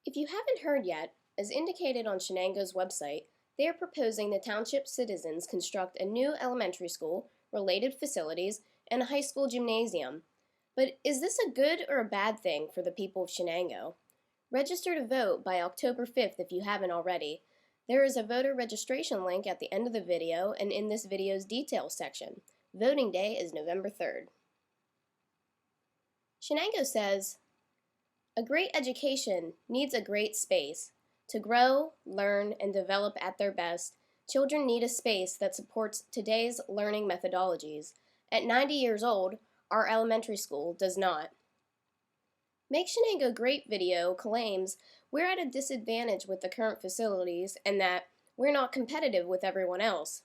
If you haven't heard yet, as indicated on Shenango's website, they are proposing the township citizens construct a new elementary school, related facilities, and a high school gymnasium. But is this a good or a bad thing for the people of Shenango? Register to vote by October 5th if you haven't already. There is a voter registration link at the end of the video and in this video's details section. Voting day is November 3rd. Shenango says, a great education needs a great space. To grow, learn, and develop at their best, children need a space that supports today's learning methodologies. At 90 years old, our elementary school does not. Make Shenango Great video claims we're at a disadvantage with the current facilities and that we're not competitive with everyone else.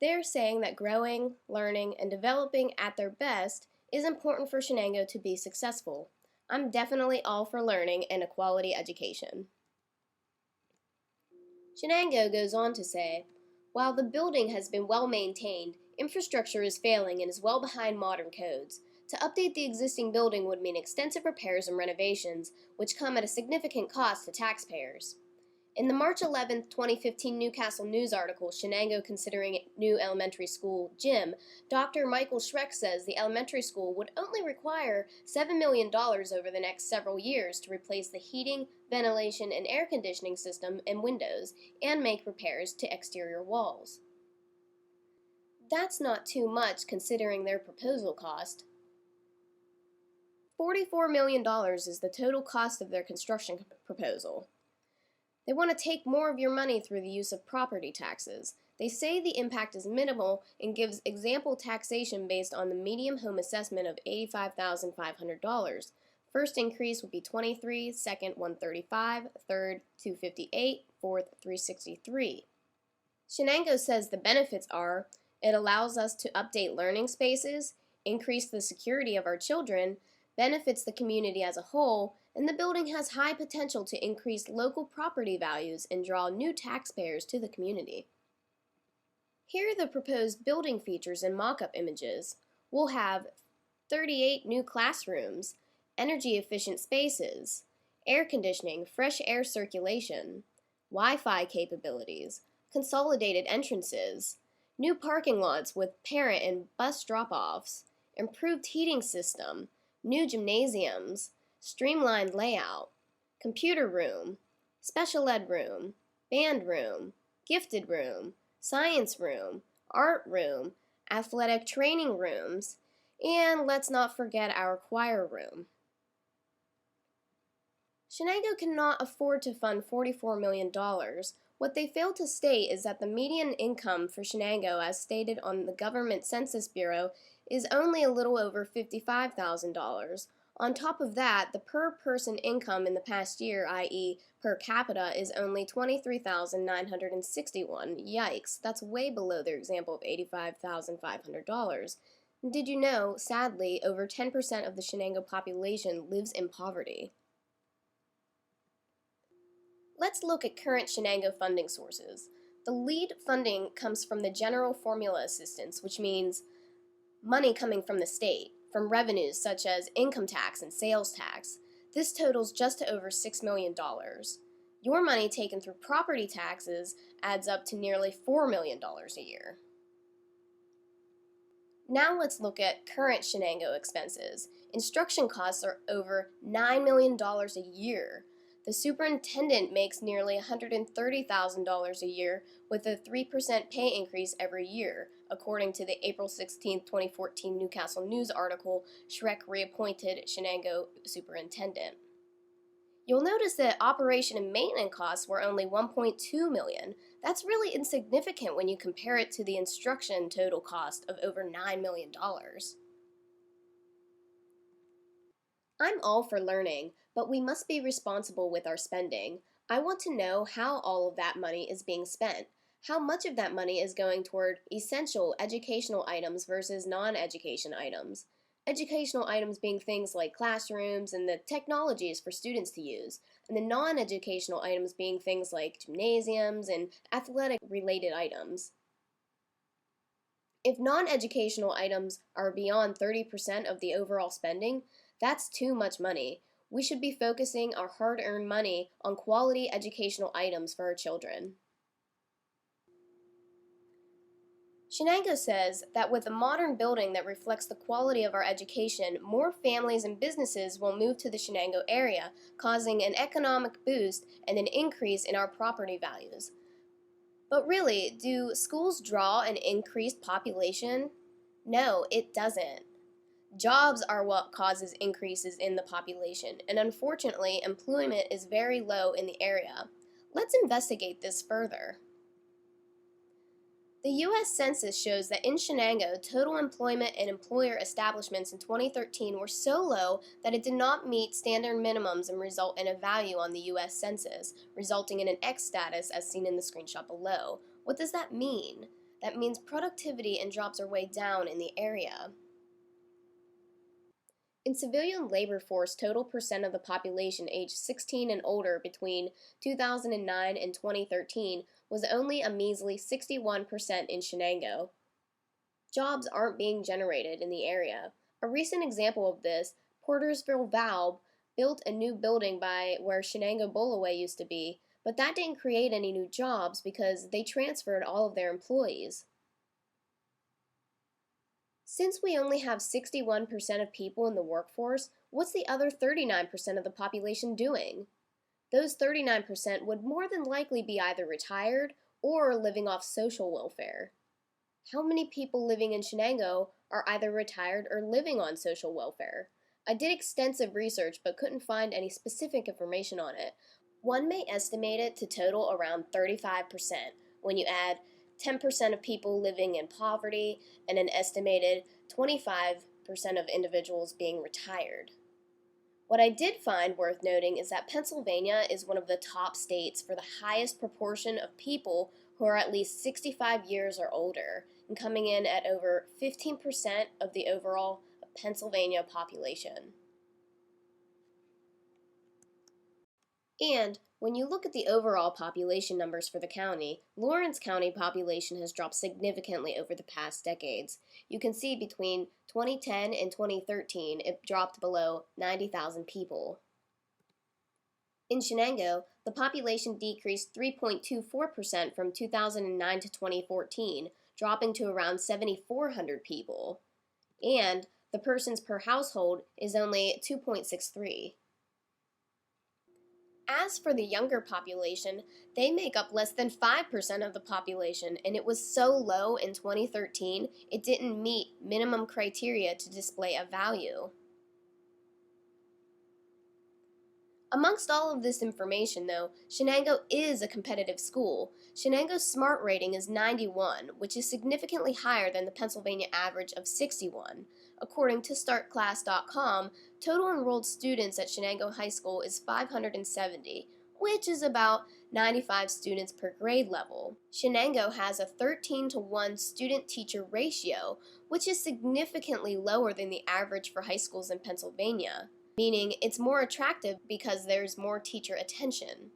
They're saying that growing, learning, and developing at their best is important for Shenango to be successful. I'm definitely all for learning and a quality education. Shenango goes on to say, while the building has been well maintained, infrastructure is failing and is well behind modern codes. To update the existing building would mean extensive repairs and renovations, which come at a significant cost to taxpayers. In the March 11, 2015 Newcastle News article, Shenango Considering New Elementary School Gym, Dr. Michael Schreck says the elementary school would only require $7 million over the next several years to replace the heating, ventilation, and air conditioning system and windows, and make repairs to exterior walls. That's not too much considering their proposal cost. $44 million is the total cost of their construction proposal. They want to take more of your money through the use of property taxes. They say the impact is minimal and gives example taxation based on the median home assessment of $85,500. First increase would be $23, second $135, third $258, fourth $363. Shenango says the benefits are it allows us to update learning spaces, increase the security of our children, benefits the community as a whole, and the building has high potential to increase local property values and draw new taxpayers to the community. Here are the proposed building features and mock-up images. We'll have 38 new classrooms, energy-efficient spaces, air conditioning, fresh air circulation, Wi-Fi capabilities, consolidated entrances, new parking lots with parent and bus drop-offs, improved heating system, new gymnasiums, streamlined layout, computer room, special ed room, band room, gifted room, science room, art room, athletic training rooms, and let's not forget our choir room. Shenango cannot afford to fund $44 million. What they fail to state is that the median income for Shenango, as stated on the Government Census Bureau, is only a little over $55,000. On top of that, the per-person income in the past year, i.e. per capita, is only $23,961. Yikes, that's way below their example of $85,500. Did you know, sadly, over 10% of the Shenango population lives in poverty? Let's look at current Shenango funding sources. The lead funding comes from the General Formula Assistance, which means money coming from the state, from revenues such as income tax and sales tax. This totals just to over $6 million. Your money taken through property taxes adds up to nearly $4 million a year. Now let's look at current Shenango expenses. Instruction costs are over $9 million a year. The superintendent makes nearly $130,000 a year with a 3% pay increase every year, according to the April 16, 2014 Newcastle News article, Schreck reappointed Shenango superintendent. You'll notice that operation and maintenance costs were only $1.2 million. That's really insignificant when you compare it to the instruction total cost of over $9 million. I'm all for learning, but we must be responsible with our spending. I want to know how all of that money is being spent. How much of that money is going toward essential educational items versus non-education items? Educational items being things like classrooms and the technologies for students to use, and the non-educational items being things like gymnasiums and athletic-related items. If non-educational items are beyond 30% of the overall spending, that's too much money. We should be focusing our hard-earned money on quality educational items for our children. Shenango says that with a modern building that reflects the quality of our education, more families and businesses will move to the Shenango area, causing an economic boost and an increase in our property values. But really, do schools draw an increased population? No, it doesn't. Jobs are what causes increases in the population, and unfortunately, employment is very low in the area. Let's investigate this further. The U.S. Census shows that in Shenango, total employment and employer establishments in 2013 were so low that it did not meet standard minimums and result in a value on the U.S. Census, resulting in an X status as seen in the screenshot below. What does that mean? That means productivity and jobs are way down in the area. In civilian labor force, total percent of the population aged 16 and older between 2009 and 2013 was only a measly 61% in Shenango. Jobs aren't being generated in the area. A recent example of this, Portersville Valve built a new building by where Shenango Bolaway used to be, but that didn't create any new jobs because they transferred all of their employees. Since we only have 61% of people in the workforce, what's the other 39% of the population doing? Those 39% would more than likely be either retired or living off social welfare. How many people living in Shenango are either retired or living on social welfare? I did extensive research but couldn't find any specific information on it. One may estimate it to total around 35% when you add 10% of people living in poverty and an estimated 25% of individuals being retired. What I did find worth noting is that Pennsylvania is one of the top states for the highest proportion of people who are at least 65 years or older, and coming in at over 15% of the overall Pennsylvania population. And when you look at the overall population numbers for the county, Lawrence County population has dropped significantly over the past decades. You can see between 2010 and 2013, it dropped below 90,000 people. In Shenango, the population decreased 3.24% from 2009 to 2014, dropping to around 7,400 people. And the persons per household is only 2.63. As for the younger population, they make up less than 5% of the population, and it was so low in 2013, it didn't meet minimum criteria to display a value. Amongst all of this information, though, Shenango is a competitive school. Shenango's SMART rating is 91, which is significantly higher than the Pennsylvania average of 61. According to StartClass.com, total enrolled students at Shenango High School is 570, which is about 95 students per grade level. Shenango has a 13-to-1 student-teacher ratio, which is significantly lower than the average for high schools in Pennsylvania, meaning it's more attractive because there's more teacher attention.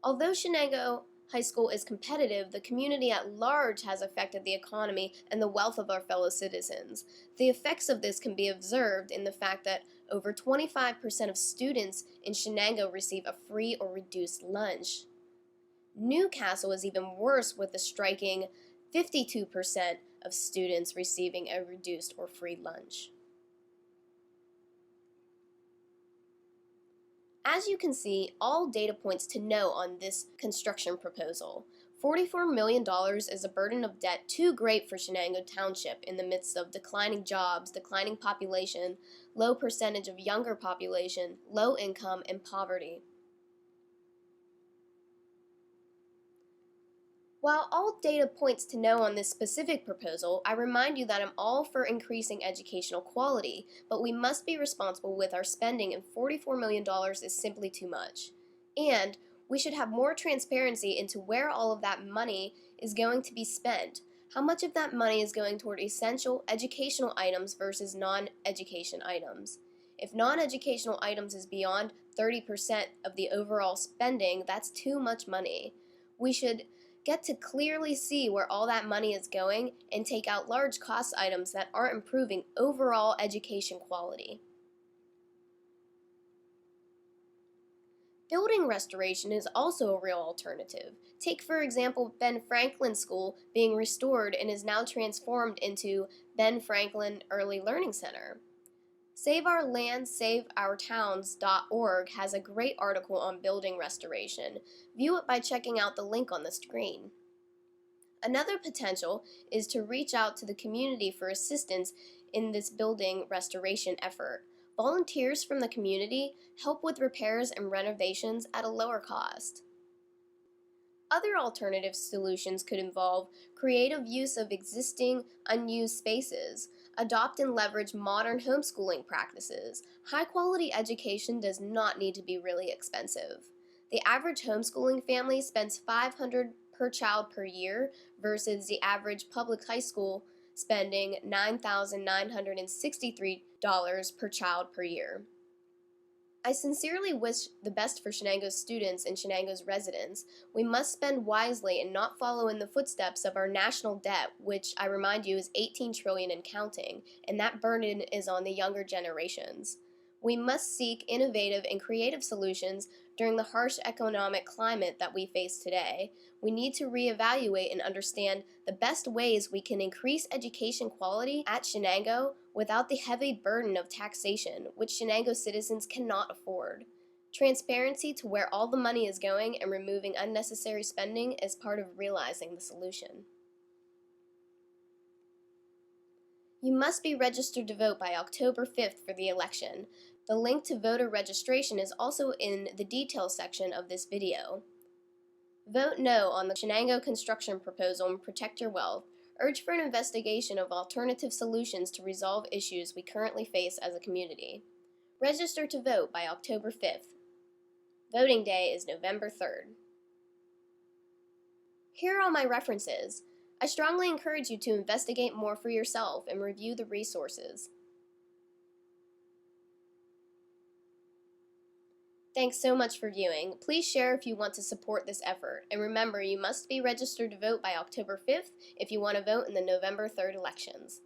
Although Shenango High School is competitive, the community at large has affected the economy and the wealth of our fellow citizens. The effects of this can be observed in the fact that over 25% of students in Shenango receive a free or reduced lunch. Newcastle is even worse, with a striking 52% of students receiving a reduced or free lunch. As you can see, all data points to know on this construction proposal. $44 million is a burden of debt too great for Shenango Township in the midst of declining jobs, declining population, low percentage of younger population, low income, and poverty. While all data points to know on this specific proposal, I remind you that I'm all for increasing educational quality, but we must be responsible with our spending, and $44 million is simply too much. And we should have more transparency into where all of that money is going to be spent. How much of that money is going toward essential educational items versus non-education items? If non-educational items is beyond 30% of the overall spending, that's too much money. We should get to clearly see where all that money is going and take out large cost items that aren't improving overall education quality. Building restoration is also a real alternative. Take, for example, Ben Franklin School being restored and is now transformed into Ben Franklin Early Learning Center. SaveOurLandSaveOurTowns.org has a great article on building restoration. View it by checking out the link on the screen. Another potential is to reach out to the community for assistance in this building restoration effort. Volunteers from the community help with repairs and renovations at a lower cost. Other alternative solutions could involve creative use of existing unused spaces, adopt and leverage modern homeschooling practices. High-quality education does not need to be really expensive. The average homeschooling family spends $500 per child per year versus the average public high school spending $9,963 per child per year. I sincerely wish the best for Shenango's students and Shenango's residents. We must spend wisely and not follow in the footsteps of our national debt, which I remind you is $18 trillion and counting, and that burden is on the younger generations. We must seek innovative and creative solutions during the harsh economic climate that we face today. We need to reevaluate and understand the best ways we can increase education quality at Shenango without the heavy burden of taxation, which Shenango citizens cannot afford. Transparency to where all the money is going and removing unnecessary spending is part of realizing the solution. You must be registered to vote by October 5th for the election. The link to voter registration is also in the details section of this video. Vote no on the Shenango construction proposal and protect your wealth. Urge for an investigation of alternative solutions to resolve issues we currently face as a community. Register to vote by October 5th. Voting day is November 3rd. Here are all my references. I strongly encourage you to investigate more for yourself and review the resources. Thanks so much for viewing. Please share if you want to support this effort. And remember, you must be registered to vote by October 5th if you want to vote in the November 3rd elections.